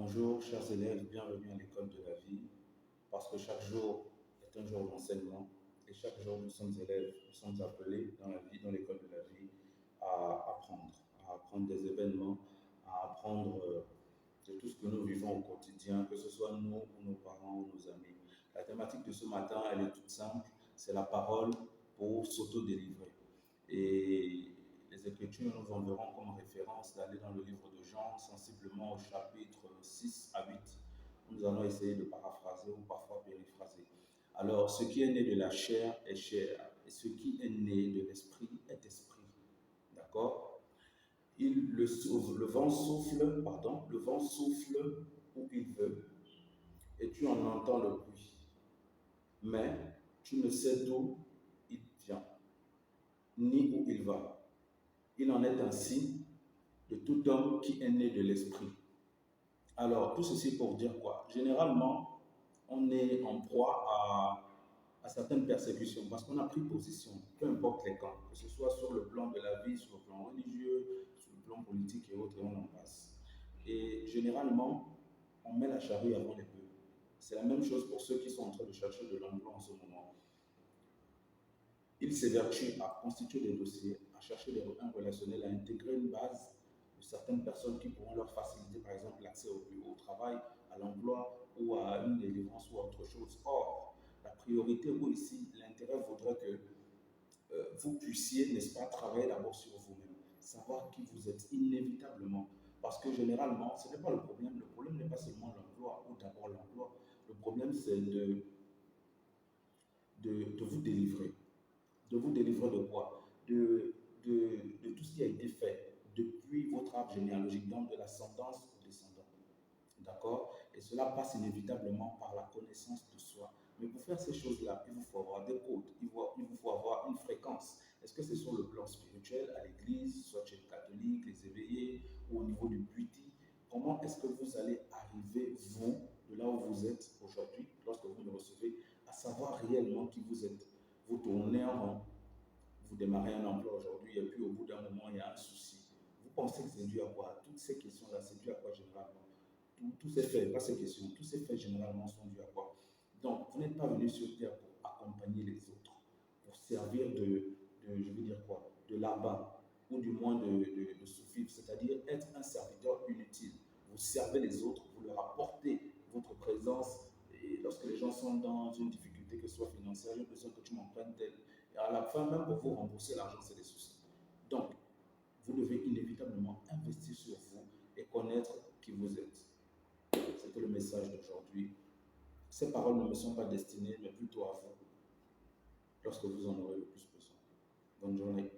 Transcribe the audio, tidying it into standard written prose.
Bonjour, chers élèves, bienvenue à l'école de la vie, parce que chaque jour est un jour d'enseignement et chaque jour nous sommes élèves, nous sommes appelés dans la vie, dans l'école de la vie, à apprendre des événements, à apprendre de tout ce que nous vivons au quotidien, que ce soit nous ou nos parents ou nos amis. La thématique de ce matin, elle est toute simple, c'est la parole pour s'auto-délivrer. Et les Écritures nous enverront comme référence d'aller dans le livre de Jean, sensiblement au chapitre 6 à 8. Nous allons essayer de paraphraser ou parfois périphraser. Alors, ce qui est né de la chair est chair, et ce qui est né de l'esprit est esprit. D'accord? Le vent souffle où il veut, et tu en entends le bruit. Mais tu ne sais d'où il vient, ni où il va. Il en est ainsi de tout homme qui est né de l'esprit. Alors, tout ceci pour dire quoi? Généralement, on est en proie à certaines persécutions parce qu'on a pris position, peu importe les camps, que ce soit sur le plan de la vie, sur le plan religieux, sur le plan politique et autres, et on en passe. Et généralement, on met la charrue avant les bœufs. C'est la même chose pour ceux qui sont en train de chercher de l'emploi en ce moment. Ils s'évertuent à constituer des dossiers, à chercher un relationnel, à intégrer une base de certaines personnes qui pourront leur faciliter, par exemple, l'accès au travail, à l'emploi ou à une délivrance ou à autre chose. Or, la priorité ou ici, l'intérêt voudrait que vous puissiez, n'est-ce pas, travailler d'abord sur vous-même, savoir qui vous êtes inévitablement. Parce que généralement, ce n'est pas le problème. Le problème n'est pas seulement l'emploi ou d'abord l'emploi. Le problème, c'est de vous délivrer. De vous délivrer de quoi? De tout ce qui a été fait depuis votre arbre généalogique, donc de l'ascendance au descendant. D'accord? Et cela passe inévitablement par la connaissance de soi. Mais pour faire ces choses-là, il vous faut avoir des codes, il vous faut avoir une fréquence. Est-ce que c'est sur le plan spirituel, à l'église, soit chez les catholiques, les éveillés, ou au niveau du puiti? Comment est-ce que vous allez arriver, vous, de là où vous êtes aujourd'hui, lorsque vous me recevez, à savoir réellement qui vous êtes? Vous tournez en rond, vous démarrez un emploi aujourd'hui, et puis au bout d'un moment, il y a un souci. Vous pensez que c'est dû à quoi? Toutes ces questions-là, c'est dû à quoi généralement? Tous ces faits, pas ces questions, tous ces faits généralement sont dus à quoi? Donc, vous n'êtes pas venu sur Terre pour accompagner les autres, pour servir je veux dire quoi? De là-bas, ou du moins de sous-fifre, c'est-à-dire être un serviteur inutile. Vous servez les autres, vous leur apportez votre présence, et lorsque les gens sont dans une difficulté, que ce soit financière, j'ai besoin que tu m'empruntes tel. Et à la fin, même pour vous rembourser l'argent, c'est des soucis. Donc, vous devez inévitablement investir sur vous et connaître qui vous êtes. C'était le message d'aujourd'hui. Ces paroles ne me sont pas destinées, mais plutôt à vous, lorsque vous en aurez le plus besoin. Bonne journée.